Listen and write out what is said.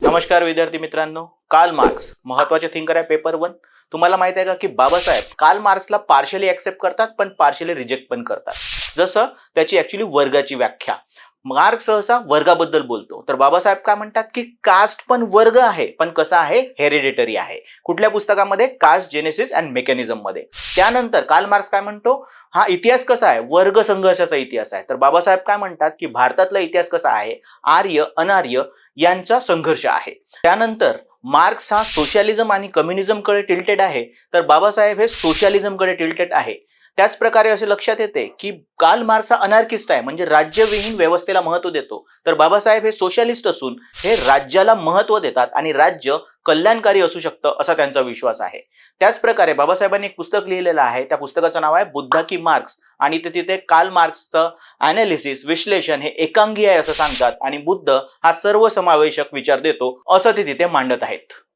नमस्कार विद्यार्थी मित्रांनो, कार्ल मार्क्स महत्वाचे थिंकर आहे पेपर 1। तुम्हाला माहित आहे का की बाबासाहेब कार्ल मार्क्सला पार्शियली एक्सेप्ट करतात पण पार्शियली रिजेक्ट पण करतात। जसं त्याची ऍक्च्युली वर्गाची व्याख्या, मार्क्स सहसा वर्गाबद्दल बोलतो, तर बाबासाहेब काय म्हणतात की कास्ट पण वर्ग आहे, पण कसा आहे, हेरिडिटरी आहे। कुठल्या पुस्तकामध्ये? कास्ट जेनेसिस अँड मेकॅनिझम मध्ये। त्यानंतर कार्ल मार्क्स काय म्हणतो, हा इतिहास कसा आहे, वर्ग संघर्षाचा इतिहास आहे। तर बाबासाहेब काय म्हणतात की भारतातला इतिहास कसा आहे, आर्य अनार्य यांचा संघर्ष आहे। त्यानंतर मार्क्स हा सोशलिझम आणि कम्युनिझमकडे टिल्टेड आहे, तर बाबासाहेब हे सोशलिझमकडे टिल्टेड आहे। त्याच प्रकारे असे लक्षात येते की कार्ल मार्क्स हा अनार्किस्ट आहे, म्हणजे राज्यविहीन व्यवस्थेला महत्व देतो, तर बाबासाहेब हे सोशलिस्ट असून हे राज्याला महत्व देतात आणि राज्य कल्याणकारी असू शकतं असा त्यांचा विश्वास आहे। त्याच प्रकारे बाबासाहेबांनी एक पुस्तक लिहिलेलं आहे, त्या पुस्तकाचं नाव आहे बुद्धा की मार्क्स, आणि ते तिथे कार्ल मार्क्सचं अनालिसिस विश्लेषण हे एकांगी आहे असं सांगतात, आणि बुद्ध हा सर्वसमावेशक विचार देतो असं ते तिथे मांडत आहेत।